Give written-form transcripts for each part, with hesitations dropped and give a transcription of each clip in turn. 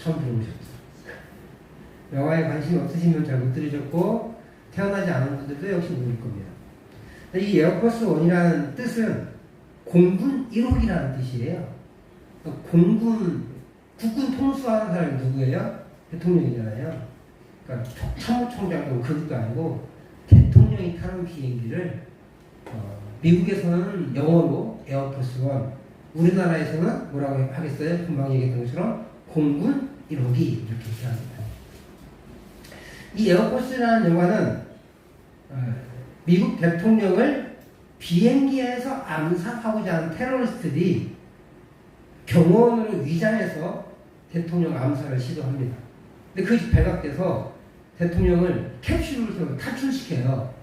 처음 들어보셨죠. 영화에 관심이 없으시면 잘 못 들으셨고 태어나지 않은 분들도 역시 모를 겁니다. 이 에어포스 원이라는 뜻은 공군 1호기라는 뜻이에요. 공군, 국군 통수하는 사람이 누구예요? 대통령이잖아요. 그러니까 참모총장도 그것도 아니고 대통령이 타는 비행기를 미국에서는 영어로 에어포스 원, 우리나라에서는 뭐라고 하겠어요? 금방 얘기했던 것처럼 공군 1호기 이렇게 얘기합니다. 이 에어포스라는 영화는 미국 대통령을 비행기에서 암살하고자 하는 테러리스트들이 경호원으로 위장해서 대통령 암살을 시도합니다. 근데 그것이 발각돼서 대통령을 캡슐을 통해서 탈출시켜요.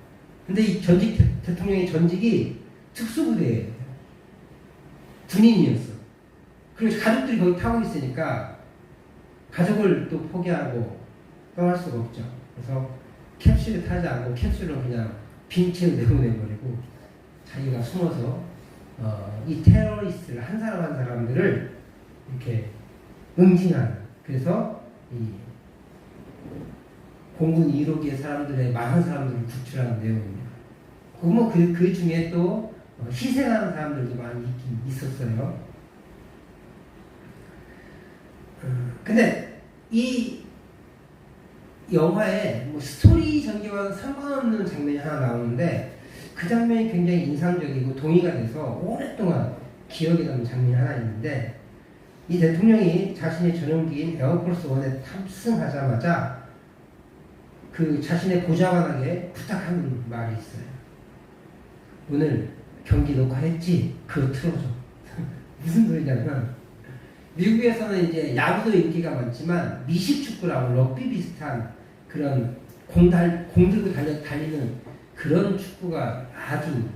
근데 이 대통령의 전직이 특수부대예요. 군인이었어. 그리고 가족들이 거기 타고 있으니까 가족을 또 포기하고 떠날 수가 없죠. 그래서 캡슐에 타지 않고 캡슐을 그냥 빈 채로 내보내버리고 자기가 숨어서 이 테러리스트를 한 사람 한 사람들을 이렇게 응징하는, 그래서 이 공군 1호기의 사람들의 많은 사람들을 구출하는 내용입니다. 뭐 그 중에 또 희생하는 사람들도 많이 있긴 있었어요. 근데 이 영화에 뭐 스토리 전개와는 상관없는 장면이 하나 나오는데 그 장면이 굉장히 인상적이고 동의가 돼서 오랫동안 기억에 남는 장면이 하나 있는데, 이 대통령이 자신의 전용기인 에어포스 1에 탑승하자마자 그 자신의 보좌관에게 부탁하는 말이 있어요. 오늘 경기 녹화했지? 그거 틀어줘. 무슨 소리냐면 미국에서는 이제 야구도 인기가 많지만 미식축구라고 럭비 비슷한 그런 공 들고 달리는 그런 축구가 아주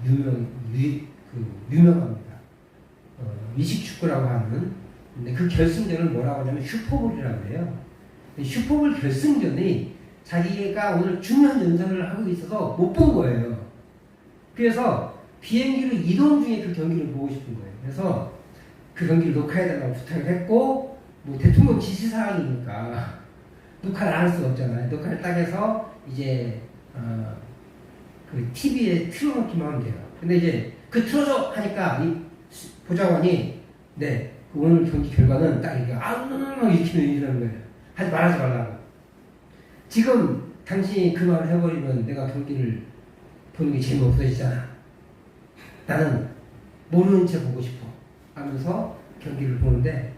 유명합니다. 미식축구라고 하는. 근데 그 결승전을 뭐라고 하냐면 슈퍼볼이라고 해요. 슈퍼볼 결승전이 자기가 오늘 중요한 연습을 하고 있어서 못 본 거예요. 그래서 비행기로 이동 중에 그 경기를 보고 싶은 거예요. 그래서 그 경기를 녹화해달라고 부탁을 했고, 뭐 대통령 지시사항이니까 녹화를 안 할 수가 없잖아요. 녹화를 딱 해서 이제 그 TV에 틀어놓기만 하면 돼요. 근데 이제 그 틀어줘 하니까 이 보좌관이 네, 오늘 경기 결과는 딱 이렇게 이렇게 얘기하는 거예요. 말하지 말라고. 지금 당신이 그 말을 해버리면 내가 경기를 보는 게 재미없어지잖아. 나는 모르는 채 보고 싶어 하면서 경기를 보는데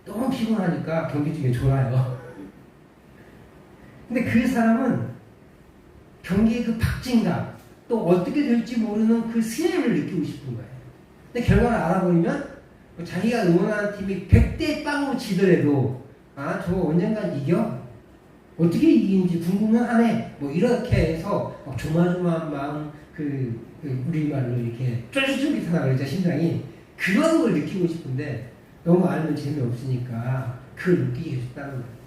너무 피곤하니까 경기 중에 졸아요. 근데 그 사람은 경기의 그 박진감, 또 어떻게 될지 모르는 그 스릴을 느끼고 싶은 거예요. 근데 결과를 알아보면 자기가 응원하는 팀이 100대 0으로 지더라도 저거 언젠간 이겨? 어떻게 이기는지 궁금하네. 뭐 이렇게 해서 조마조마한 마음, 우리말로 이렇게 쫄깃쫄깃하다 그러죠, 심장이. 그런 걸 느끼고 싶은데 너무 알면 재미없으니까 그걸 느끼고 싶다는 거예요.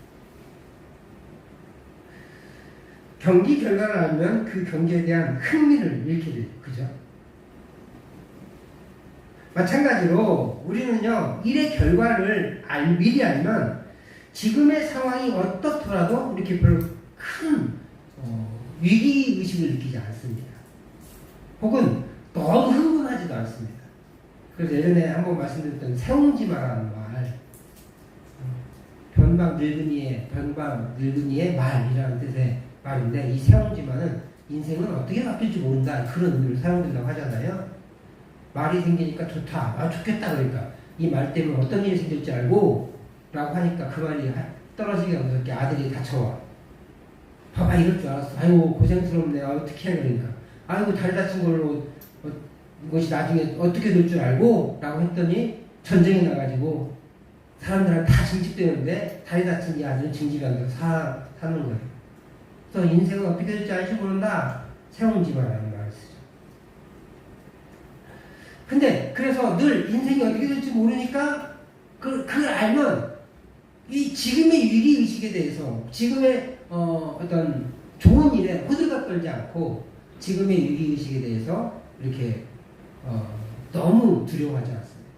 경기 결과를 알면 그 경기에 대한 흥미를 잃게 돼요. 그죠? 마찬가지로 우리는요, 일의 결과를 미리 알면 지금의 상황이 어떻더라도 이렇게 별로 큰 위기의식을 느끼지 않습니다. 혹은 너무 흥분하지도 않습니다. 그래서 예전에 한번 말씀드렸던 세옹지마라는 말, 변방 늙은이의 말이라는 뜻의 말인데, 이 세옹지마는 인생은 어떻게 바뀔지 모른다, 그런 의미를 사용된다고 하잖아요. 말이 생기니까 좋다, 좋겠다, 그러니까 이 말 때문에 어떤 일이 생길지 알고 라고 하니까 그 말이 떨어지게 하면서 이렇게 아들이 다쳐와. 봐봐, 이럴 줄 알았어. 아이고 고생스럽네. 어떻게 해. 그러니까 아이고 다리 다친 걸로 이것이 나중에 어떻게 될 줄 알고 라고 했더니 전쟁이 나가지고 사람들한테 다 징집되는데 다리 다친 이 아들은 징집이 안 돼서 사는 거예요. 그래서 인생은 어떻게 될지 알지 모른다. 세옹지마라는 말을 쓰죠. 근데 그래서 늘 인생이 어떻게 될지 모르니까 그걸 알면 이 지금의 위기의식에 대해서, 지금의 어떤 좋은 일에 호들갑 떨지 않고 지금의 위기의식에 대해서 이렇게 너무 두려워하지 않습니다.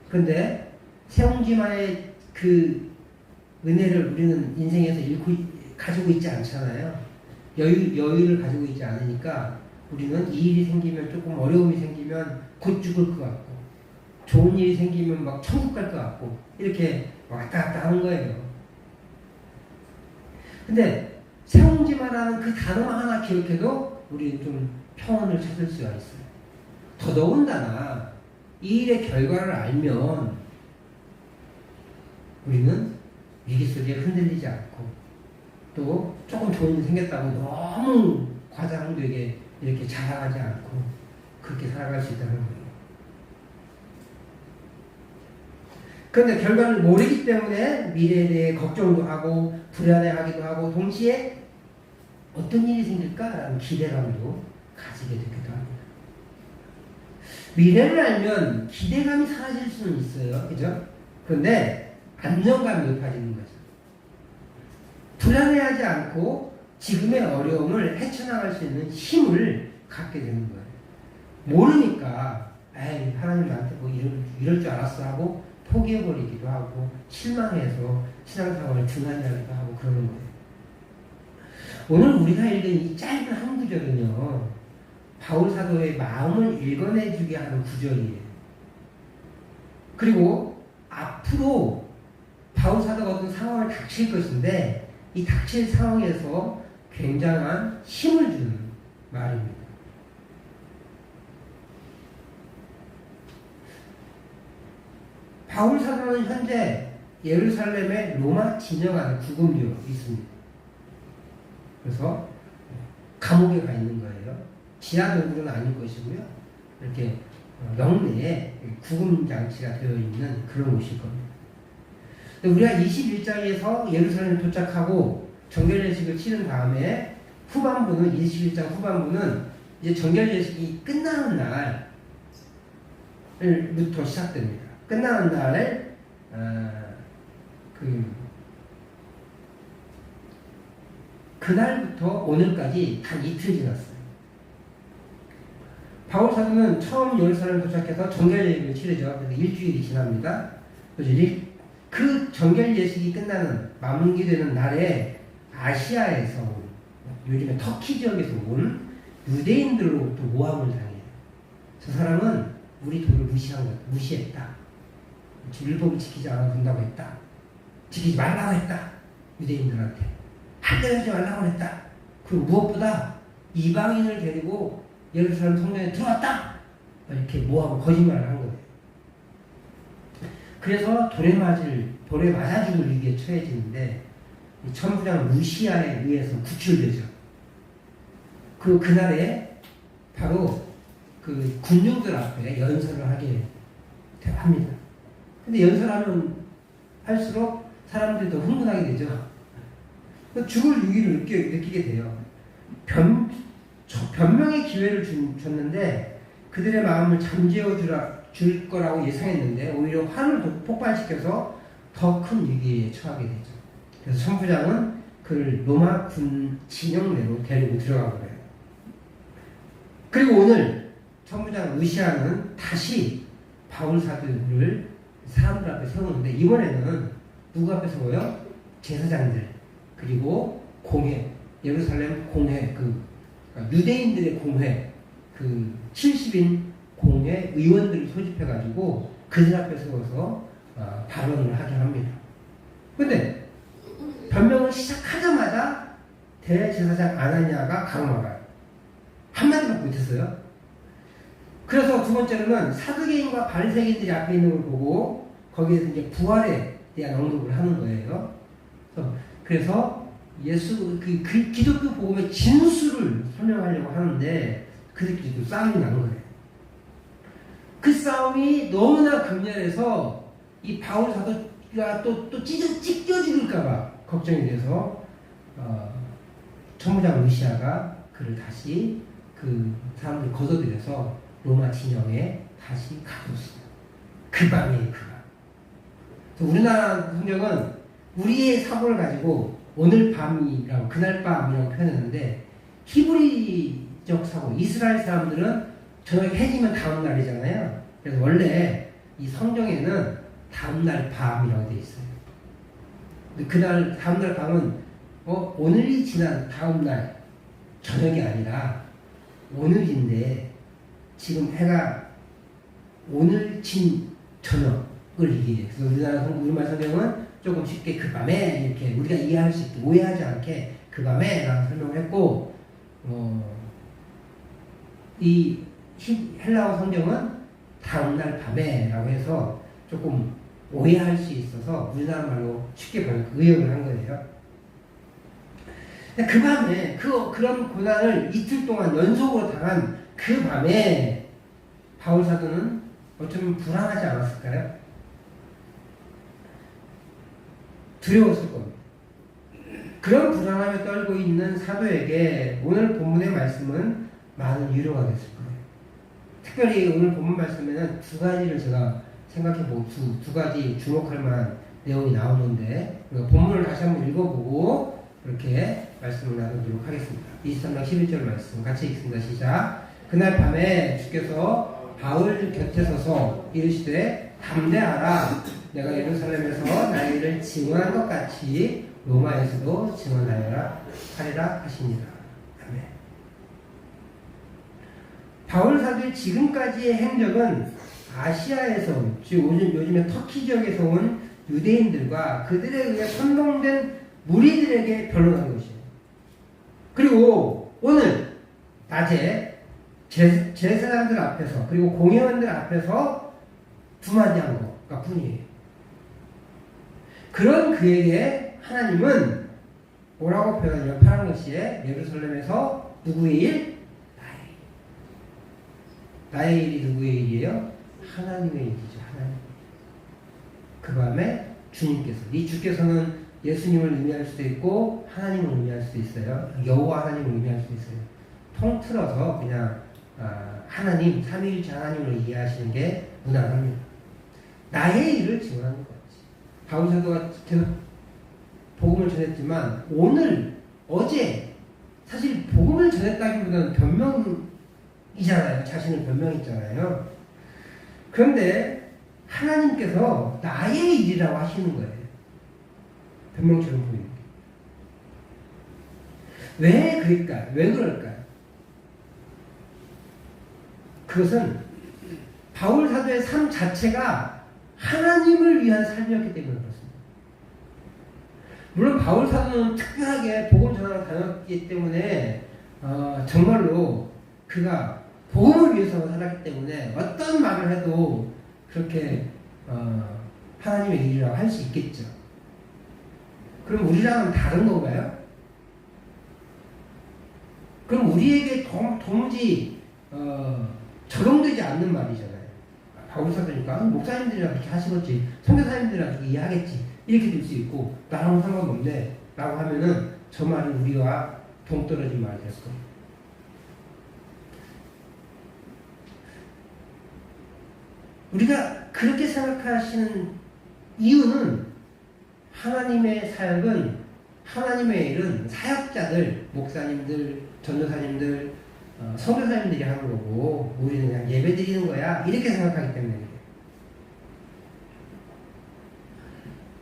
그런데 세옹지마의 그 은혜를 우리는 인생에서 가지고 있지 않잖아요. 여유를 가지고 있지 않으니까 우리는 이 일이 생기면 조금 어려움이 생기면 곧 죽을 것 같고 좋은 일이 생기면 막 천국 갈 것 같고 이렇게 왔다 갔다 하는 거예요. 근데 세옹지마라는 그 단어만 하나 기억해도 우리는 좀 평온을 찾을 수가 있어요. 더더군다나 이 일의 결과를 알면 우리는 위기 속에 흔들리지 않고 또 조금 좋은 일이 생겼다고 너무 과장되게 이렇게 자랑하지 않고 그렇게 살아갈 수 있다는 거예요. 그런데 결과를 모르기 때문에 미래에 대해 걱정도 하고 불안해하기도 하고 동시에 어떤 일이 생길까라는 기대감도 가지게 되기도 합니다. 미래를 알면 기대감이 사라질 수는 있어요. 그죠? 그런데 안정감이 높아지는 거죠. 불안해하지 않고 지금의 어려움을 헤쳐나갈 수 있는 힘을 갖게 되는 거예요. 모르니까 에이 하나님 나한테 뭐 이럴 줄 알았어 하고 포기해버리기도 하고 실망해서 신앙생활을 중단하기도 하고 그러는 거예요. 오늘 우리가 읽은 이 짧은 한 구절은요, 바울 사도의 마음을 읽어내주게 하는 구절이에요. 그리고 앞으로 바울 사도가 어떤 상황을 닥칠 것인데 이 닥칠 상황에서 굉장한 힘을 주는 말입니다. 바울 사도는 현재 예루살렘의 로마 진영 안에 구금되어 있습니다. 그래서 감옥에 가 있는 거예요. 지하동굴은 아닐 것이고요. 이렇게 영내에 구금 장치가 되어 있는 그런 곳일 겁니다. 우리가 21장에서 예루살렘에 도착하고 정결 예식을 치른 다음에 후반부는 21장 후반부는 이제 정결 예식이 끝나는 날부터 시작됩니다. 끝나는 날 그날부터 오늘까지 단 이틀 지났어요. 바울 사도는 처음 예루살렘 도착해서 정결 예식을 치르죠. 그래서 일주일이 지납니다. 그래서 그 정결 예식이 끝나는 마무리되는 날에 아시아에서 요즘에 터키 지역에서 온 유대인들로부터 모함을 당해요. 저 사람은 우리 도를 무시했다. 율법을 지키지 않아도 된다고 했다. 지키지 말라고 했다. 유대인들한테. 할 대로 하지 말라고 했다. 그리고 무엇보다 이방인을 데리고 예루살렘 성전에 들어왔다. 이렇게 모함 거짓말을 한 거예요. 그래서 돌에 맞아 죽을 위기에 처해지는데 천부장 루시아에 의해서 구출되죠. 그날에 바로 그 군중들 앞에 연설을 하게 합니다. 근데 연설하면 할수록 사람들이 더 흥분하게 되죠. 죽을 위기를 느끼게 돼요. 변명의 기회를 줬는데 그들의 마음을 잠재워 줄 거라고 예상했는데 오히려 화를 폭발시켜서 더 큰 위기에 처하게 되죠. 그래서 천부장은 그를 로마 군 진영 내로 데리고 들어간 거예요. 그리고 오늘 천부장 루시아는 다시 바울 사도를 사람들 앞에 세우는데 이번에는 누구 앞에 세워요? 제사장들 그리고 공회 예루살렘 공회 유대인들의 공회 70인 공회 의원들을 소집해가지고 그들 앞에 세워서 발언을 하게 합니다. 근데 변명을 시작하자마자 대제사장 아나니아가 가로막아요. 한마디밖에 못했어요. 그래서 두 번째로는 사두개인과 바리새인들이 앞에 있는 걸 보고 거기에서 이제 부활에 대한 언급을 하는 거예요. 그래서 그 기독교 복음의 진수를 설명하려고 하는데 그들끼리도 싸움이 나는 거예요. 그 싸움이 너무나 극렬해서 이 바울 사도가 또 찢겨 죽을까봐 걱정이 돼서 천부장 루시아가 그를 다시 그 사람들 걷어들여서 로마 진영에 다시 가뒀어요. 그 밤이에요, 그 밤. 우리나라 성경은 우리의 사고를 가지고 오늘 밤이라고 그날 밤이라고 표현했는데 히브리적 사고, 이스라엘 사람들은 저녁 해지면 다음 날이잖아요. 그래서 원래 이 성경에는 다음 날 밤이라고 되어 있어요. 그날 다음날 밤은 오늘이 지난 다음날 저녁이 아니라 오늘인데 지금 해가 오늘 진 저녁을 얘기해요. 그래서 우리말 성경은 조금 쉽게 그 밤에 이렇게 우리가 이해할 수 있게 오해하지 않게 그 밤에 라고 설명을 했고 이 헬라어 성경은 다음날 밤에 라고 해서 조금 오해할 수 있어서 우리나라 말로 쉽게 의역을 한 거예요. 그 밤에 그런 고난을 이틀 동안 연속으로 당한 그 밤에 바울 사도는 어쩌면 불안하지 않았을까요? 두려웠을 겁니다. 그런 불안함에 떨고 있는 사도에게 오늘 본문의 말씀은 많은 위로가 됐을 거예요. 특별히 오늘 본문 말씀에는 두 가지를 제가 생각해보고 두 가지 주목할 만한 내용이 나오는데 본문을 다시 한번 읽어보고 그렇게 말씀을 나누도록 하겠습니다. 23장 11절 말씀 같이 읽습니다. 시작. 그날 밤에 주께서 바울 곁에 서서 이르시되 담대하라. 내가 예루살렘에서 나의 일을 증언한 것 같이 로마에서도 증언하여라 하리라 하시니라. 아멘. 바울 사도의 지금까지의 행적은 아시아에서 요즘에 터키 지역에서 온 유대인들과 그들에 의해 선동된 무리들에게 변론한 것이에요. 그리고 오늘 낮에 제사장들 앞에서 그리고 공회원들 앞에서 두마디 한 것과 뿐이에요. 그런 그에게 하나님은 뭐라고 표현하냐면 8월 시에 예루살렘에서 누구의 일? 나의 일이 누구의 일이에요? 하나님의 일이죠. 하나님. 그 밤에 주님께서 이 주께서는 예수님을 의미할 수도 있고 하나님을 의미할 수도 있어요. 여호와 하나님을 의미할 수도 있어요. 통틀어서 그냥 하나님, 삼위일체 하나님을 이해하시는 게 무난합니다. 나의 일을 증언하는 거지. 바울 사도가 계속 복음을 전했지만 오늘, 어제 사실 복음을 전했다기보다는 변명이잖아요. 자신을 변명했잖아요. 그런데 하나님께서 나의 일이라고 하시는 거예요. 변명처럼 보이는 게. 왜 그럴까요? 왜 그럴까요? 그것은 바울 사도의 삶 자체가 하나님을 위한 삶이었기 때문에 그렇습니다. 물론 바울 사도는 특별하게 복음 전하러 다녔기 때문에 정말로 그가 복음을 위해서 살았기 때문에 어떤 말을 해도 그렇게 하나님의 일이라고 할 수 있겠죠. 그럼 우리랑은 다른 건가요? 그럼 우리에게 도무지 적용되지 않는 말이잖아요. 바울 사도니까 목사님들이랑 그렇게 하시겠지, 선교사님들이랑 그렇게 이해하겠지 이렇게 될 수 있고 나랑은 상관없네 라고 하면은 저 말은 우리와 동떨어진 말이 됐을 겁니다. 우리가 그렇게 생각하시는 이유는 하나님의 사역은, 하나님의 일은 사역자들, 목사님들, 전도사님들, 선교사님들이 하는 거고 우리는 그냥 예배 드리는 거야 이렇게 생각하기 때문에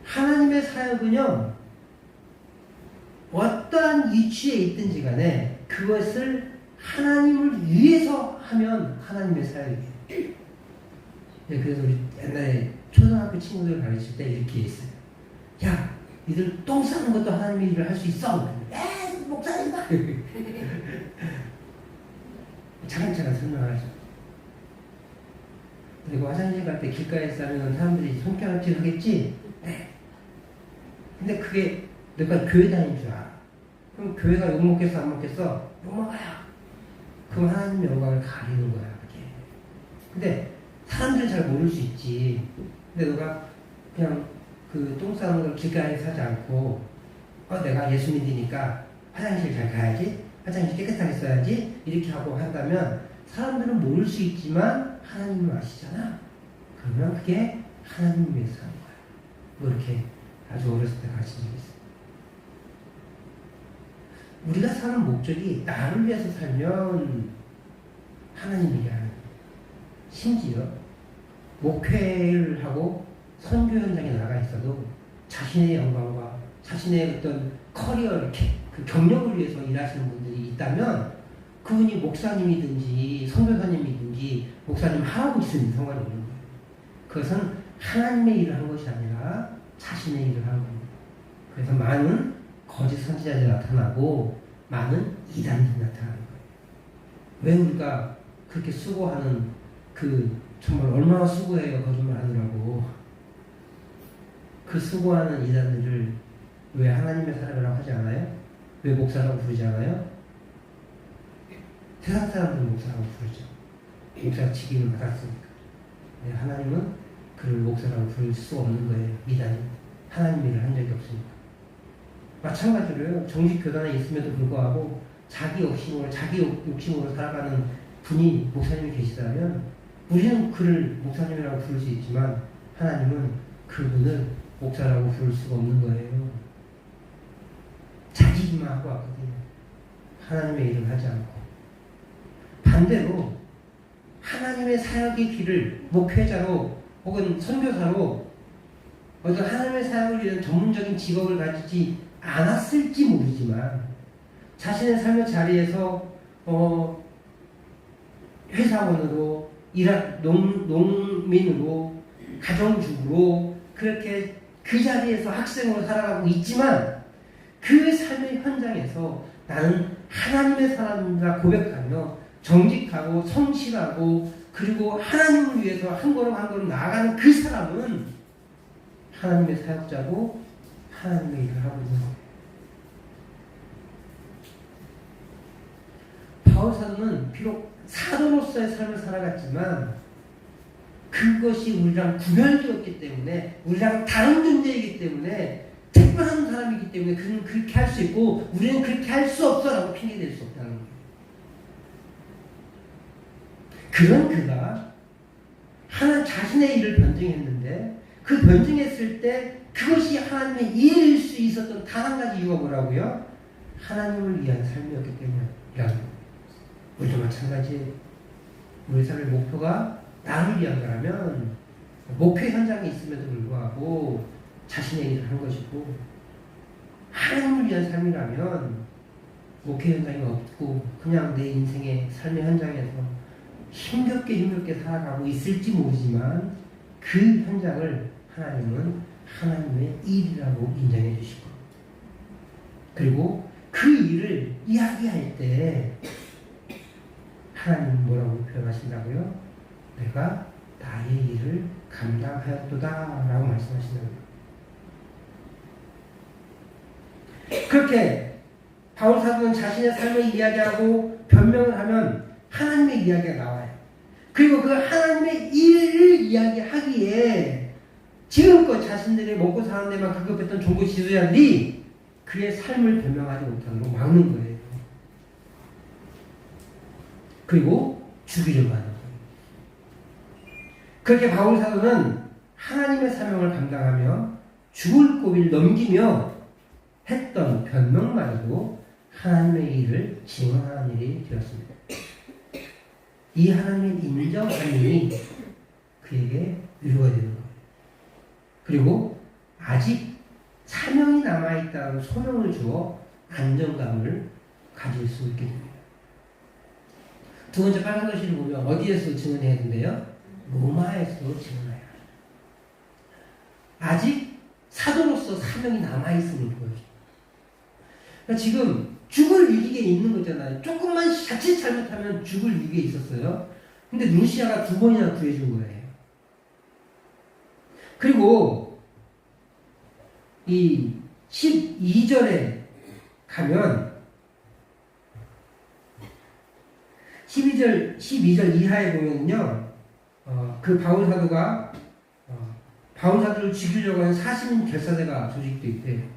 하나님의 사역은요 어떠한 위치에 있든지 간에 그것을 하나님을 위해서 하면 하나님의 사역이에요. 네, 그래서 우리 옛날에 초등학교 친구들 가르칠 때 이렇게 했어요. 야, 니들 똥 싸는 것도 하나님의 일을 할 수 있어. 에, 목사님다. 차근차근 설명하죠. 그리고 화장실 갈 때 길가에 싸면 사람들이 손가락질 하겠지? 네. 근데 그게 내가 교회 다닐 줄 알아. 그럼 교회가 욕 먹겠어, 안 먹겠어? 욕 먹어요. 그럼 하나님의 영광을 가리는 거야, 그게. 근데 사람들은 잘 모를 수 있지. 근데 너가 그냥 그 똥 싸는 걸 길가에 사지 않고, 내가 예수 믿으니까 화장실 잘 가야지, 화장실 깨끗하게 써야지, 이렇게 하고 한다면 사람들은 모를 수 있지만 하나님은 아시잖아. 그러면 그게 하나님을 위해서 하는 거야. 뭐 이렇게 아주 어렸을 때 가르친 적이 있어요. 우리가 사는 목적이 나를 위해서 살면 하나님이 하는 거예요. 심지어 목회를 하고 선교 현장에 나가 있어도 자신의 영광과 자신의 어떤 커리어, 그 경력을 위해서 일하시는 분들이 있다면 그분이 목사님이든지 선교사님이든지 목사님 할아버지든 상관이 없는 거예요. 그것은 하나님의 일을 한 것이 아니라 자신의 일을 하는 겁니다. 그래서 많은 거짓 선지자들이 나타나고 많은 이단들이 나타나는 거예요. 왜 우리가 그렇게 수고하는 정말 얼마나 수고해요, 거짓말하느라고. 그 수고하는 이단들을 왜 하나님의 사람이라고 하지 않아요? 왜 목사라고 부르지 않아요? 세상 사람들은 목사라고 부르죠. 목사 직임을 받았으니까. 네, 하나님은 그를 목사라고 부를 수 없는 거예요. 이단이. 하나님 일을 한 적이 없으니까. 마찬가지로요. 정식 교단에 있음에도 불구하고 자기 욕심으로 살아가는 분이 목사님이 계시다면 우리는 그를 목사님이라고 부를 수 있지만 하나님은 그분을 목사라고 부를 수가 없는 거예요. 자기 일만 하고 왔거든요. 하나님의 일을 하지 않고. 반대로 하나님의 사역의 길을 목회자로 혹은 선교사로 어떤 하나님의 사역을 위한 전문적인 직업을 가지지 않았을지 모르지만 자신의 삶의 자리에서 회사원으로 농민으로 가정주부로 그렇게 그 자리에서 학생으로 살아가고 있지만 그 삶의 현장에서 나는 하나님의 사람이라 고백하며 정직하고 성실하고 그리고 하나님을 위해서 한 걸음 한 걸음 나아가는 그 사람은 하나님의 사역자고 하나님의 일을 하고 있는 거예요. 바울 사도는 비록 사도로서의 삶을 살아갔지만 그것이 우리랑 구별되었기 때문에 우리랑 다른 존재이기 때문에 특별한 사람이기 때문에 그는 그렇게 할 수 있고 우리는 그렇게 할 수 없어 라고 핑계댈 수 없다는 거예요. 그런 그가 하나 자신의 일을 변증했는데 그 변증했을 때 그것이 하나님의 일일 수 있었던 단 한 가지 이유가 뭐라고요? 하나님을 위한 삶이었기 때문이라는 거예요. 우리도 마찬가지. 우리 삶의 목표가 나를 위한 거라면 목회 현장에 있음에도 불구하고 자신의 일을 하는 것이고 하나님을 위한 삶이라면 목회 현장이 없고 그냥 내 인생의 삶의 현장에서 힘겹게 살아가고 있을지 모르지만 그 현장을 하나님은 하나님의 일이라고 인정해 주시고 그리고 그 일을 이야기할 때 하나님은 뭐라고 표현하신다고요? 내가 나의 일을 감당하였도다 라고 말씀하신다는 거예요. 그렇게 바울 사도는 자신의 삶을 이야기하고 변명을 하면 하나님의 이야기가 나와요. 그리고 그 하나님의 일을 이야기하기에 지금껏 자신들이 먹고 사는 데만 급급했던 종교 지도자들이 그의 삶을 변명하지 못하는 걸 막는 거예요. 그리고 죽이려고 하는 거예요. 그렇게 바울 사도는 하나님의 사명을 감당하며 죽을 고비를 넘기며 했던 변명만으로 하나님의 일을 증언하는 일이 되었습니다. 이 하나님의 인정함이 그에게 위로가 되는 거예요. 그리고 아직 사명이 남아있다는 소명을 주어 안정감을 가질 수 있게 됩니다. 두 번째 빨간 글씨를 보면 어디에서 증언해야 된대요? 로마에서 증언해야 해요. 아직 사도로서 사명이 남아있음을 보여줍니다. 그러니까 지금 죽을 위기에 있는 거잖아요. 조금만 자칫 잘못하면 죽을 위기에 있었어요. 근데 루시아가 2번이나 구해준 거예요. 그리고 이 12절에 가면 12절 이하에 보면요, 그 바울 사도가 바울 사도를 죽이려고 하는 사신 결사대가 조직도 있대요.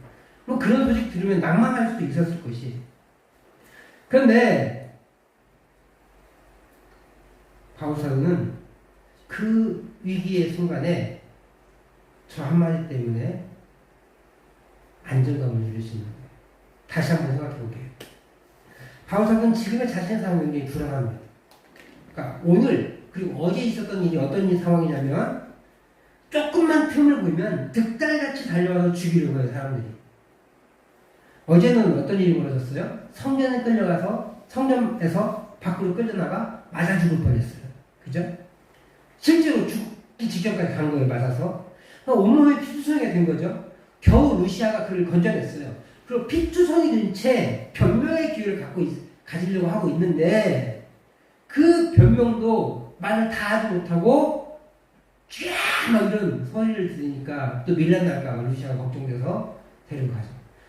뭐 그런 소식 들으면 낭만할 수도 있었을 것이. 그런데 바울 사도는 그 위기의 순간에 저 한마디 때문에 안정감을 누릴 수 있는 거예요. 다시 한번 생각해 볼게요. 바울 사도는 지금의 자신의 상황이 굉장히 불안합니다. 그러니까 오늘 그리고 어제 있었던 일이 어떤 상황이냐면 조금만 틈을 보면 득달같이 달려와서 죽이려고 해요, 사람들이. 어제는 어떤 일이 벌어졌어요? 성전에 끌려가서 성전에서 밖으로 끌려나가 맞아 죽을 뻔했어요. 그죠? 실제로 죽기 직전까지 간 거예요. 맞아서. 온몸에 피투성이가 된 거죠. 겨우 루시아가 그를 건져냈어요. 그리고 피투성이 된 채 변명의 기회를 가지려고 하고 있는데 그 변명도 말을 다 하지 못하고 쫙 막 이런 소리를 들으니까 또 밀란 날까 루시아가 걱정돼서 데려가죠.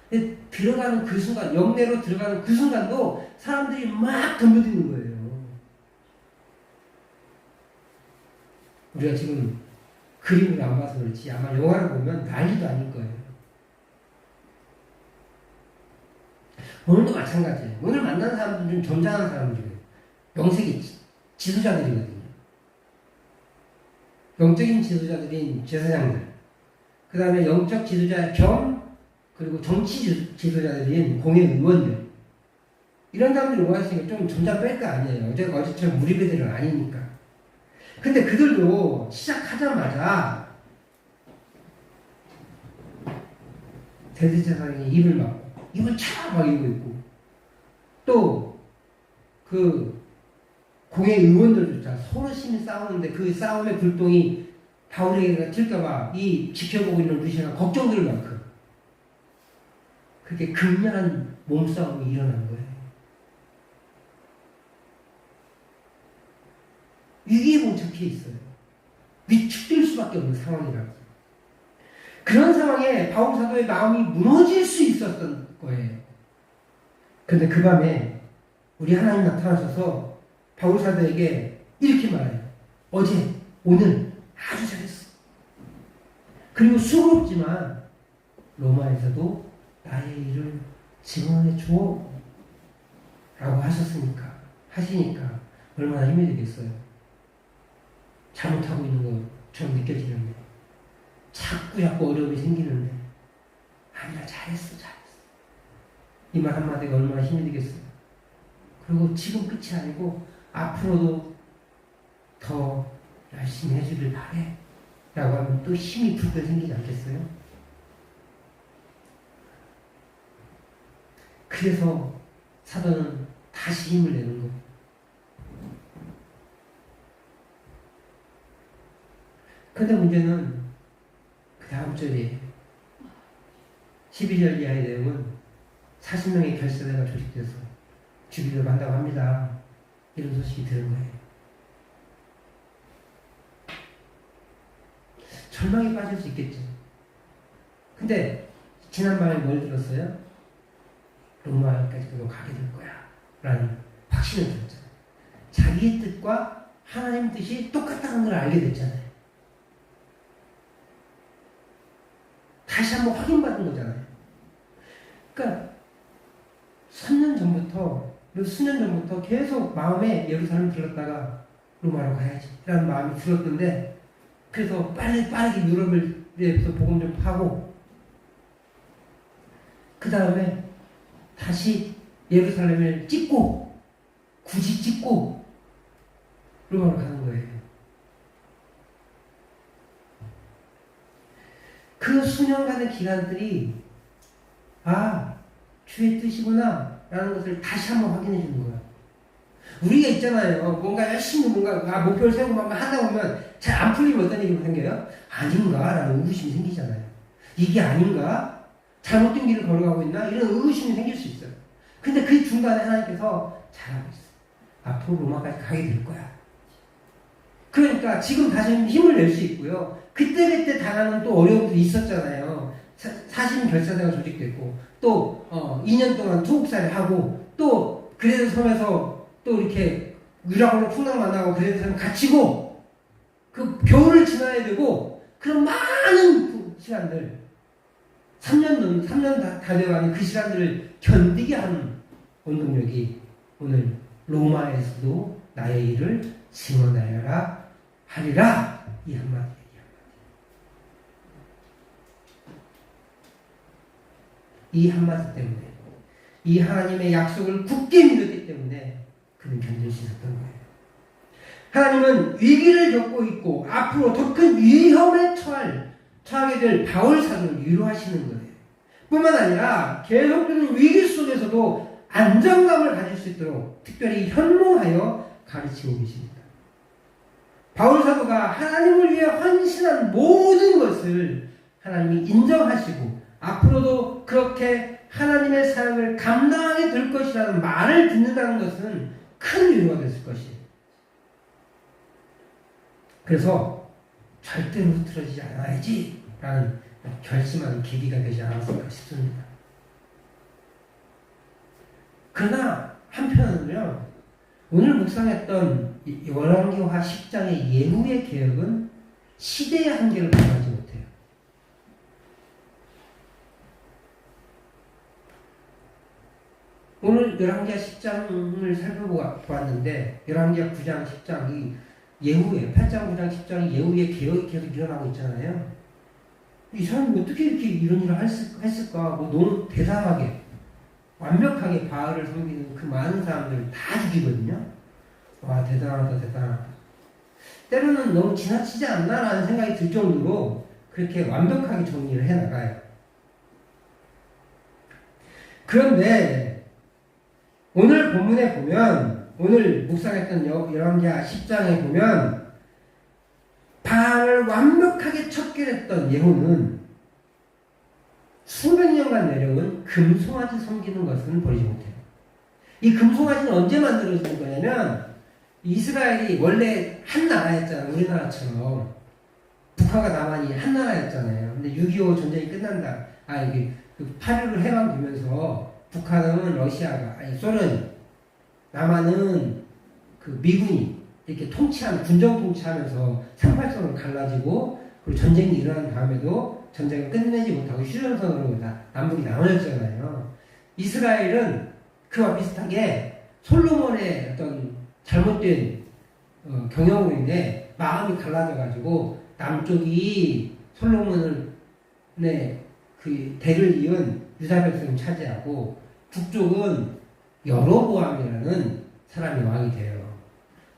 근데 들어가는 그 순간, 영내로 들어가는 그 순간도 사람들이 막 덤벼드는 거예요. 우리가 지금 그림을 안 봐서 그렇지 아마 영화를 보면 난리도 아닐 거예요. 오늘도 마찬가지예요. 오늘 만나는 사람들 중 점잖은 사람들이에요. 영sek이 지도자들이거든요. 영적인 지도자들인 제사장들, 그 다음에 영적 지도자 겸 그리고 정치 지도자들인 공회의원들, 이런 사람들이 오하시니까 좀 점잖 뺄 거 아니에요. 어제처럼 무리배들은 아니니까. 근데 그들도 시작하자마자 대제사장이 입을 막고 입을 차 막이고 있고 또 그 공회 의원들조차 서로 심히 싸우는데 그 싸움의 불똥이 바울에게 튈까봐 이 지켜보고 있는 루시아가 걱정될 만큼 그렇게 극렬한 몸싸움이 일어난 거예요. 위기에 봉착해 있어요. 위축될 수밖에 없는 상황이라고. 그런 상황에 바울 사도의 마음이 무너질 수 있었던 거예요. 그런데 그 밤에 우리 하나님 나타나셔서 바울 사도에게 이렇게 말해요. 어제, 오늘 아주 잘했어. 그리고 수고롭지만 로마에서도 나의 일을 증언해 주어 라고 하시니까 얼마나 힘이 되겠어요. 잘못하고 있는 것처럼 느껴지는데 자꾸 어려움이 생기는데 아니야 잘했어. 이 말 한마디가 얼마나 힘이 되겠어요. 그리고 지금 끝이 아니고 앞으로도 더 열심히 해주길 바래 라고 하면 또 힘이 불끈 생기지 않겠어요? 그래서 사도는 다시 힘을 내는 거예요. 근데 문제는 그 다음 절에 12절 이하의 내용은 40명의 결사대가 조직돼서 죽이려고 한다고 합니다. 이런 소식이 들은 거예요. 절망에 빠질 수 있겠죠. 근데 지난번에 뭘 들었어요? 로마까지 그도 가게 될 거야 라는 확신을 들었잖아요. 자기의 뜻과 하나님 뜻이 똑같다는 걸 알게 됐잖아요. 다시 한번 확인받은 거잖아요. 그러니까 수년 전부터 계속 마음에 예루살렘 들렀다가 로마로 가야지 라는 마음이 들었는데 그래서 빠르게 유럽에서 복음 좀 하고 그 다음에 다시 예루살렘을 굳이 찍고 로마로 가는 거예요. 그 수년간의 기간들이 주의 뜻이구나 라는 것을 다시 한번 확인해 주는 거야. 우리가 있잖아요. 뭔가 열심히 목표를 세우고 막 하다 보면 잘 안 풀리면 어떤 일이 생겨요? 아닌가? 라는 의구심이 생기잖아요. 이게 아닌가? 잘못된 길을 걸어가고 있나? 이런 의구심이 생길 수 있어요. 근데 그 중간에 하나님께서 잘하고 있어. 앞으로 로마까지 가게 될 거야. 그러니까 지금 다시 힘을 낼 수 있고요. 그때 당하는 또 어려움들이 있었잖아요. 사신 결사대가 조직됐고 또 2년 동안 투옥사를 하고 또 그레데 섬에서 또 이렇게 유라굴로 풍랑 만나고 그레데 섬에 갇히고 그 겨울을 지나야 되고 그런 많은 그 시간들 3년 다 돼가는 그 시간들을 견디게 하는 원동력이 오늘 로마에서도 나의 일을 증언하여라 하리라 이 한마디. 이 한마디 때문에 이 하나님의 약속을 굳게 믿었기 때문에 그는 견딜 수 있었던 거예요. 하나님은 위기를 겪고 있고 앞으로 더 큰 위험에 처하게 될 바울 사도를 위로하시는 거예요. 뿐만 아니라 계속적인 위기 속에서도 안정감을 가질 수 있도록 특별히 현몽하여 가르치고 계십니다. 바울 사도가 하나님을 위해 헌신한 모든 것을 하나님이 인정하시고 앞으로도 그렇게 하나님의 사역을 감당하게 될 것이라는 말을 듣는다는 것은 큰 위로가 됐을 것이에요. 그래서 절대로 흐트러지지 않아야지 라는 결심하는 계기가 되지 않았을까 싶습니다. 그러나 한편으로는요, 오늘 묵상했던 열왕기하 10장의 예후의 개혁은 시대의 한계를 벗어나지 못해요. 오늘 열왕기하 10장을 살펴보았는데 열왕기하 9장 10장이 예후의 8장 9장 10장이 예후의 개혁이 계속 일어나고 있잖아요. 이 사람이 어떻게 이렇게 이런 일을 했을까? 뭐 너무 대담하게 완벽하게 바알을 섬기는 그 많은 사람들을 다 죽이거든요. 와, 대단하다, 대단하다. 때로는 너무 지나치지 않나라는 생각이 들 정도로 그렇게 완벽하게 정리를 해나가요. 그런데 오늘 본문에 보면, 오늘 묵상했던 열왕기하 10장에 보면 바알을 완벽하게 척결했던 예후는 수백 년간 내려온 금송아지 섬기는 것은 버리지 못해요. 이 금송아지는 언제 만들어진 거냐면 이스라엘이 원래 한 나라였잖아요. 우리나라처럼 북한과 남한이 한 나라였잖아요. 근데 6.25 전쟁이 끝난다. 이게 8.15 해방되면서 북한은 러시아가, 소련, 남한은 그 미군이 이렇게 군정 통치하면서 38선으로 갈라지고, 그리고 전쟁이 일어난 다음에도 전쟁을 끝내지 못하고 휴전선으로 남북이 나눠졌잖아요. 이스라엘은 그와 비슷하게 솔로몬의 어떤 잘못된 경영으로 인해 마음이 갈라져가지고 남쪽이 솔로몬의 그 대를 이은 유다 백성을 차지하고 북쪽은 여로보암이라는 사람이 왕이 돼요.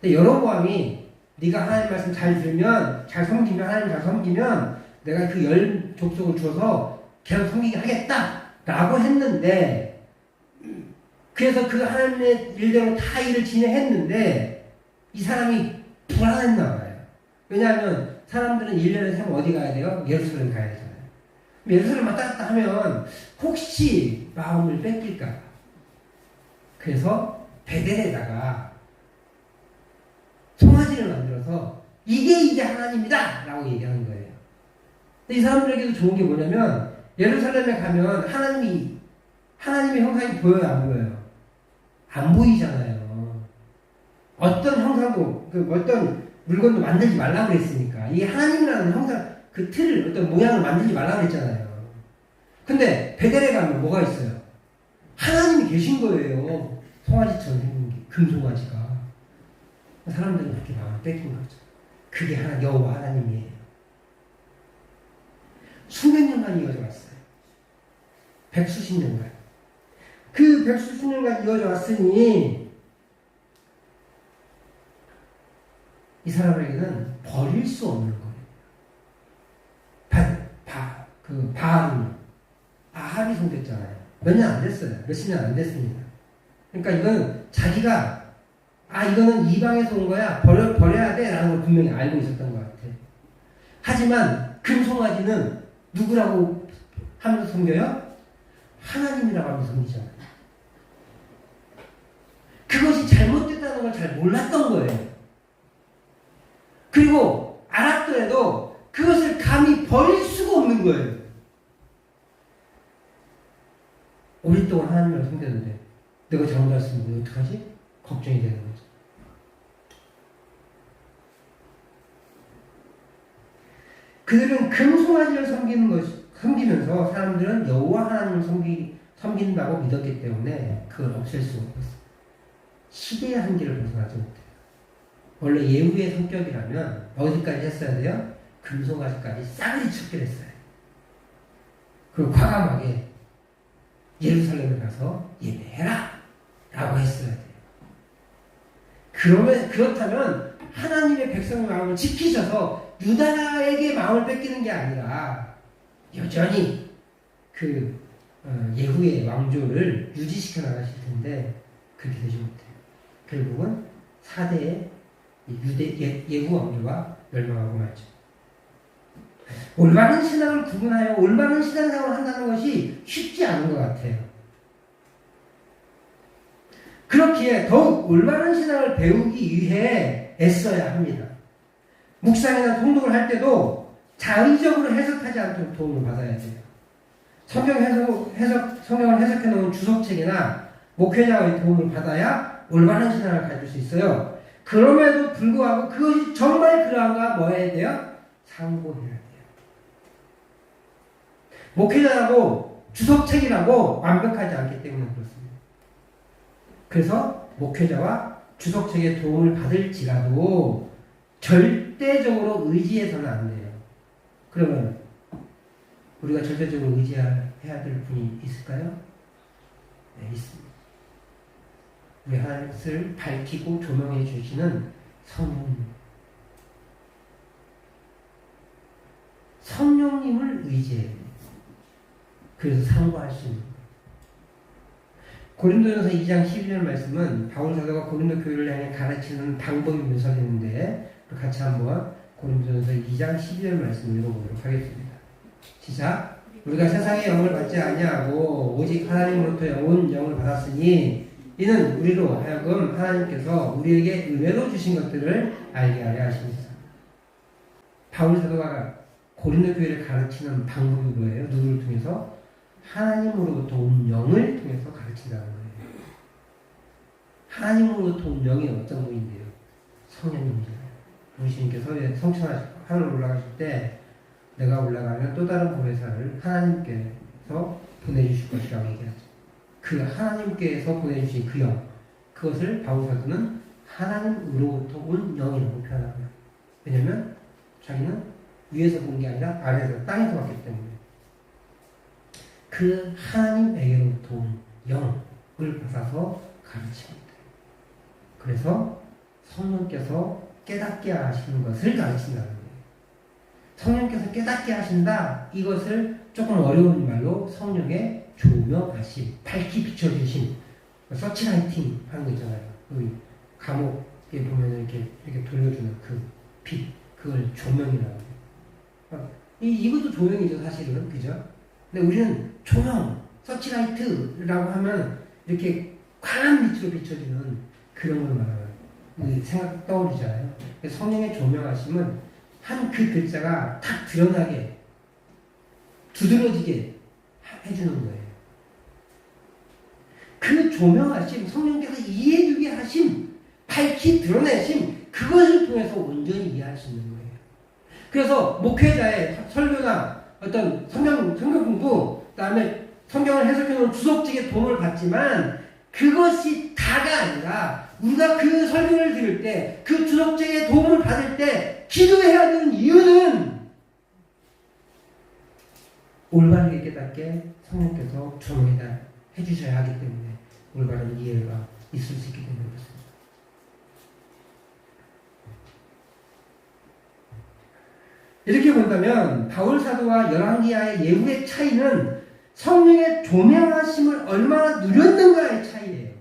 근데 여로보암이 네가 하나님 말씀 잘 들으면, 잘 섬기면, 하나님 잘 섬기면 내가 그 열 족속을 주어서 계속 섬기게 하겠다 라고 했는데, 그래서 그 하나님의 일대로 다 일을 진행했는데 이 사람이 불안했나 봐요. 왜냐하면 사람들은 1년에 3번 어디 가야 돼요? 예루살렘 가야 되잖아요. 예루살렘 왔다 갔다 하면 혹시 마음을 뺏길까. 그래서 베델에다가 송아지를 만들어서 이게 하나님이다 라고 얘기하는 거예요. 근데 이 사람들에게도 좋은 게 뭐냐면 예루살렘에 가면 하나님의 형상이 보여요, 안 보여요? 안 보이잖아요. 어떤 형상도, 어떤 물건도 만들지 말라고 그랬으니까. 이게 하나님이라는 형상, 그 틀을, 어떤 모양을 만들지 말라고 그랬잖아요. 근데 베델에 가면 뭐가 있어요? 하나님이 계신 거예요. 송아지처럼 생긴 게, 금송아지가. 사람들은 그렇게 마음을 뺏긴 거죠. 그게 여호와 하나님이에요. 수백 년간 이어져 왔어요. 백수십 년간. 그 백수십 년간 이어져 왔으니 이 사람에게는 버릴 수 없는 거예요. 바알은 아합이 섬겼잖아요. 몇 년 안 됐어요. 몇십 년 안 됐습니다. 그러니까 이건 자기가 이거는 이방에서 온 거야. 버려야 돼. 라는 걸 분명히 알고 있었던 것 같아요. 하지만 금송아지는 누구라고 하면서 섬겨요? 하나님이라고 하면서 섬기잖아요. 그것이 잘못됐다는 걸 잘 몰랐던 거예요. 그리고 알았더라도 그것을 감히 버릴 수가 없는 거예요. 오랫동안 하나님을 섬겼는데 내가 잘못했으면 어떡하지? 걱정이 되는 거죠. 그들은 금송아지를 섬기면서 사람들은 여호와 하나님을 섬긴다고 믿었기 때문에 그걸 없앨 수가 없었어요. 시대의 한계를 벗어나지 못해요. 원래 예후의 성격이라면 어디까지 했어야 돼요? 금송아지까지 싸그리 척결했어요. 그리고 과감하게 예루살렘에 가서 예배해라 라고 했어야 돼요. 그렇다면 하나님의 백성의 마음을 지키셔서 유다에게 마음을 뺏기는 게 아니라 여전히 그 예후의 왕조를 유지시켜 나가실 텐데 그렇게 되지 못해요. 결국은 4대의 예후 왕조가 멸망하고 말죠. 올바른 신앙을 구분하여 올바른 신앙생활을 한다는 것이 쉽지 않은 것 같아요. 그렇기에 더욱 올바른 신앙을 배우기 위해 애써야 합니다. 묵상이나 통독을 할 때도 자의적으로 해석하지 않도록 도움을 받아야 돼요. 성경을 해석해 놓은 주석책이나 목회자의 도움을 받아야 올바른 신앙을 가질 수 있어요. 그럼에도 불구하고 그것이 정말 그러한가 뭐 해야 돼요? 상고해야 돼요. 목회자라고 주석책이라고 완벽하지 않기 때문에 그렇습니다. 그래서 목회자와 주석책의 도움을 받을지라도 절대적으로 의지해서는 안 돼요. 그러면 우리가 절대적으로 의지해야 될 분이 있을까요? 네, 있습니다. 우리 하나님을 밝히고 조명해 주시는 성령님. 성령님을 의지해야 돼요. 그래서 상고할 수 있는 거예요. 고린도전서 2장 12절 말씀은 바울 사도가 고린도 교회를 향해 가르치는 방법이 묘사되는데 같이 한번 고린도전서 2장 12절 말씀을 읽어보도록 하겠습니다. 시작. 우리가 세상의 영을 받지 아니하고 오직 하나님으로부터 온 영을 받았으니 이는 우리로 하여금 하나님께서 우리에게 은혜로 주신 것들을 알게 하려 하십니다. 바울 사도가 고린도 교회를 가르치는 방법이 뭐예요? 누구를 통해서? 하나님으로부터 온 영을 통해서 가르친다는 거예요. 하나님으로부터 온 영이 어떤 분인데요? 성령님이잖아요. 예수님께서 성천하시고 하늘로 올라가실 때 내가 올라가면 또 다른 보혜사를 하나님께서 보내주실 것이라고 얘기하죠. 그 하나님께서 보내주신 그 영, 그것을 바울 사도는 하나님으로부터 온 영이라고 표현합니다. 왜냐하면 자기는 위에서 본 게 아니라 아래에서 땅에서 왔기 때문에 그 하나님에게로부터 온 영을 받아서 가르칩니다. 그래서 성령께서 깨닫게 하시는 것을 가르친다는 거예요. 성령께서 깨닫게 하신다. 이것을 조금 어려운 말로 성령의 조명하심, 밝히 비춰주심, 서치라이팅 하는 거 있잖아요. 여기 감옥에 보면 이렇게 돌려주는 그 빛, 그걸 조명이라고 해요. 이것도 조명이죠, 사실은. 그죠? 근데 우리는 조명, 서치라이트라고 하면 이렇게 환한 빛으로 비춰지는 그런 걸 말하는 생각 떠오르잖아요. 성령의 조명하심은 한 그 글자가 탁 드러나게, 두드러지게 해주는 거예요. 그 조명하심, 성령께서 이해주게 하심, 밝히 드러내심, 그것을 통해서 온전히 이해할 수 있는 거예요. 그래서 목회자의 설교나 어떤 성경 공부, 그 다음에 성경을 해석해놓은 주석책의 도움을 받지만 그것이 다가 아니라 우리가 그 설교를 들을 때, 그 주석책의 도움을 받을 때 기도해야 되는 이유는 올바르게 깨닫게 성령께서 조명해 주셔야 하기 때문에 올바른 이해가 있을 수 있기 때문에 그렇습니다. 이렇게 본다면 바울 사도와 열왕기하의 예후의 차이는 성령의 조명하심을 얼마나 누렸는가의 차이예요.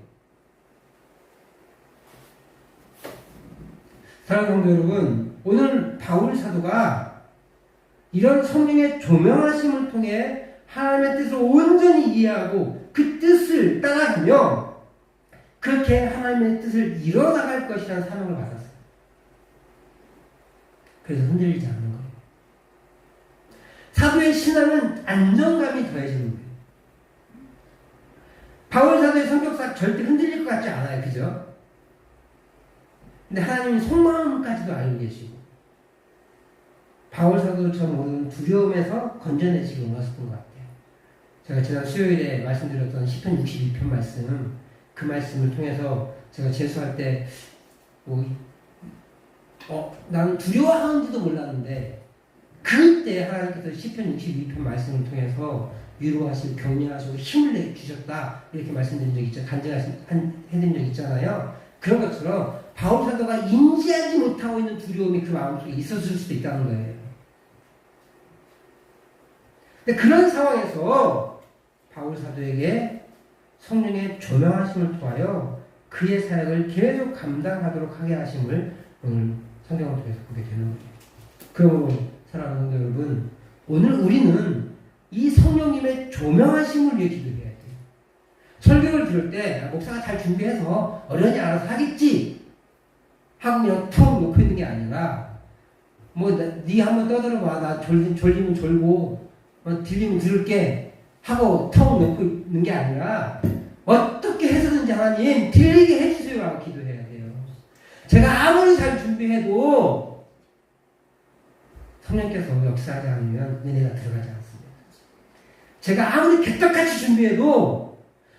사랑하는 성도 여러분, 오늘 바울 사도가 이런 성령의 조명하심을 통해 하나님의 뜻을 온전히 이해하고 그 뜻을 따라가며 그렇게 하나님의 뜻을 이뤄나갈 것이라는 사명을 받았어요. 그래서 흔들리지 않는 거예요. 사도의 신앙은 안정감이 더해지는 거예요. 바울 사도의 성격상 절대 흔들릴 것 같지 않아요. 그죠? 근데 하나님이 속마음까지도 알고 계시고 바울 사도처럼 오는 두려움에서 건져내시기 원하셨던 것 같아요. 제가 지난 수요일에 말씀드렸던 시편 62편 말씀, 그 말씀을 통해서 제가 재수할 때 나는 두려워하는지도 몰랐는데 그때 하나님께서 시편 62편 말씀을 통해서 위로하시고 격려하시고 힘을 내주셨다 이렇게 말씀드린 적 있죠. 간증해드린 적 있잖아요. 그런 것처럼 바울 사도가 인지하지 못하고 있는 두려움이 그 마음속에 있었을 수도 있다는 거예요. 근데 그런 상황에서 바울 사도에게 성령의 조명하심을 통하여 그의 사역을 계속 감당하도록 하게 하심을 오늘 성경을 통해서 보게 되는 거예요. 그러므로 사랑하는 성도 여러분, 오늘 우리는 이 성령님의 조명하심을 위해 기도해야 돼요. 설교를 들을 때 목사가 잘 준비해서 어련히 알아서 하겠지 하고 그냥 툭 놓고 있는 게 아니라 네 한번 떠들어봐. 나 졸리면 졸고 들리면 들을게 하고 턱 놓고 있는 게 아니라 어떻게 해서든지 하나님 들리게 해주세요 하고 기도해야 돼요. 제가 아무리 잘 준비해도 성령께서 역사하지 않으면 은혜가 들어가지 않습니다. 제가 아무리 개떡같이 준비해도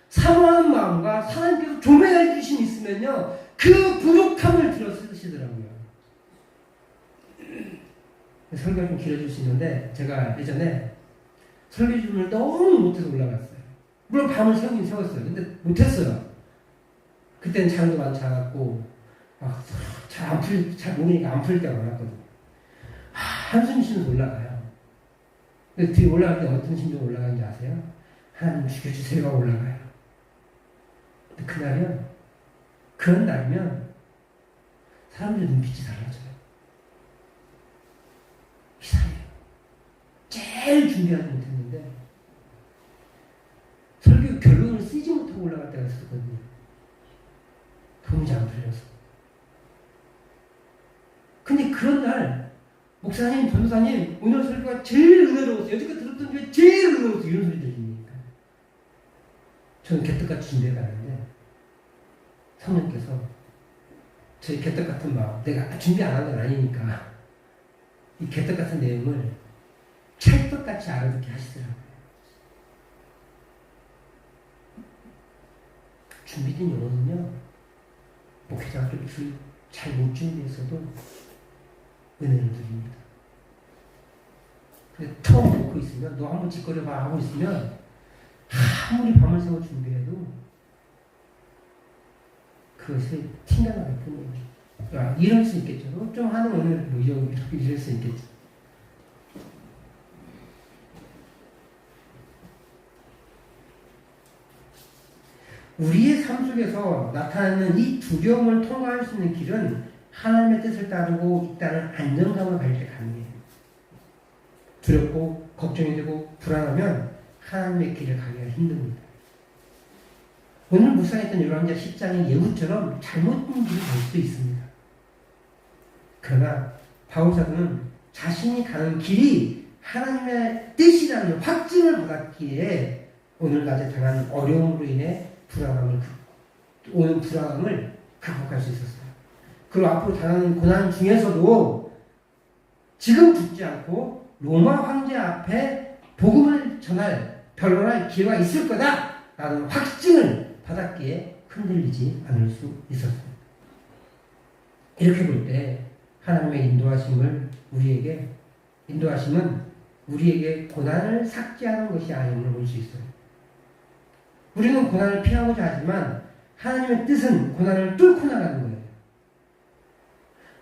사모하는 마음과 하나님께서 조명해 주심이 있으면요 그 부족함을 들어 쓰시더라고요. 설교가 좀 길어질 수 있는데 제가 예전에 설교 준비를 너무 못해서 올라갔어요. 물론 밤을 새우긴 새웠어요. 근데 못했어요. 그때는 잠도 많지 않았고 잘 모르니까 안 풀릴 때가 많았거든요. 한숨 쉬면서 올라가요. 근데 뒤에 올라갈 때 어떤 심정으로 올라가는지 아세요? 하나님 죽여주세요가 올라가요. 근데 그날은 그런 날이면 사람들 눈빛이 달라져요. 이상해요. 제일 준비하지 못했는데 설교 결론을 쓰지 못하고 올라갈 때가 있었거든요. 도무지 안 풀려서. 근데 그런 날 목사님, 전도사님 오늘 설교가 제일 은혜로웠어요. 여태까지 들었던 중에 제일 은혜로웠어요. 이런 소리 들리니까 저는 개떡같이 준비해가는데 성령께서 저희 개떡같은 마음, 내가 준비 안 한 건 아니니까 이 개떡같은 내용을 찰떡같이 알아듣게 하시더라고요. 준비된 영혼은요 목회자가 좀 잘 못 준비했어도 은혜를 드립니다. 근데 턱 놓고 있으면 너 한번 짓거려봐 하고 있으면 아무리 밤을 새워 준비해도 그것이 티가 나게 뿐이에요. 이럴 수 있겠죠. 좀 하는 오늘 뭐 이렇게 이럴 수 있겠죠. 우리의 삶 속에서 나타나는 이 두려움을 통과할 수 있는 길은 하나님의 뜻을 따르고 있다는 안정감을 가질 때 가능해요. 두렵고 걱정이 되고 불안하면 하나님의 길을 가기가 힘듭니다. 오늘 묵상했던 열왕기하 10장의 예후처럼 잘못된 길을 갈 수도 있습니다. 그러나 바울사도는 자신이 가는 길이 하나님의 뜻이라는 확증을 받았기에 오늘 낮에 당한 어려움으로 인해 오는 불안함을 극복할 수 있었어요. 그리고 앞으로 당하는 고난 중에서도 지금 죽지 않고 로마 황제 앞에 복음을 변론할 기회가 있을 거다 라는 확증을 받았기에 흔들리지 않을 수 있었습니다. 이렇게 볼 때 하나님의 인도하심은 우리에게 고난을 삭제하는 것이 아님을 볼 수 있어요. 우리는 고난을 피하고자 하지만 하나님의 뜻은 고난을 뚫고 나가는 거예요.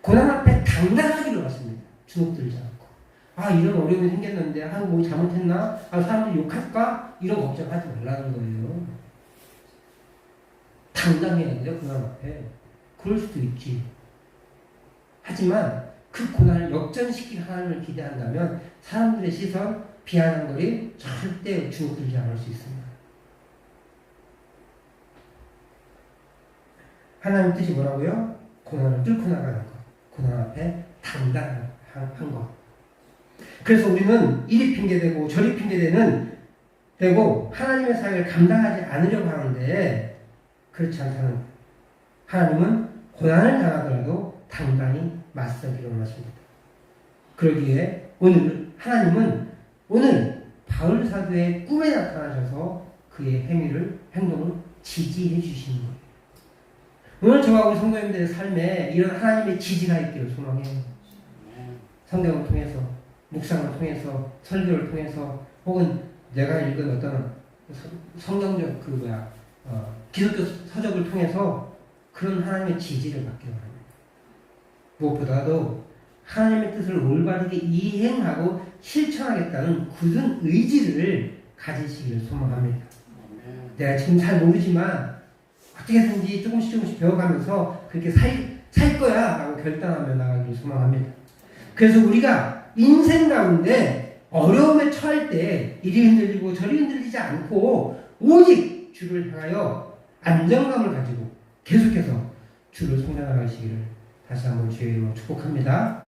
고난 앞에 당당하기로 왔습니다. 주눅들지 않고. 이런 어려움이 생겼는데 뭐 잘못했나? 사람들이 욕할까? 이런 걱정하지 말라는 거예요. 당당해야 돼요. 고난 앞에. 그럴 수도 있지. 하지만 그 고난을 역전시킬 하나님을 기대한다면 사람들의 시선, 비아냥거림 절대 주눅들지 않을 수 있습니다. 하나님 뜻이 뭐라고요? 고난을 뚫고 나가는 것. 고난 앞에 당당한 것. 그래서 우리는 이리 핑계대고 저리 핑계대고 하나님의 사역을 감당하지 않으려고 하는데 그렇지 않다는 거예요. 하나님은 고난을 당하더라도 당당히 맞서기로 원하십니다. 그러기에 하나님은 오늘 바울 사도의 꿈에 나타나셔서 그의 행동을 지지해 주시는 거예요. 오늘 저와 우리 성도님들의 삶에 이런 하나님의 지지가 있기를 소망해요. 성경을 통해서, 묵상을 통해서, 설교를 통해서, 혹은 내가 읽은 어떤 성경적 기독교 서적을 통해서 그런 하나님의 지지를 받기를 바랍니다. 무엇보다도 하나님의 뜻을 올바르게 이행하고 실천하겠다는 굳은 의지를 가지시기를 소망합니다. 내가 지금 잘 모르지만 어떻게든지 조금씩 배워가면서 그렇게 살 거야 라고 결단하며 나가기를 소망합니다. 그래서 우리가 인생 가운데 어려움에 처할 때 이리 흔들리고 저리 흔들리지 않고 오직 주를 향하여 안정감을 가지고 계속해서 주를 섬겨나가시기를 다시 한번 주의 이름으로 축복합니다.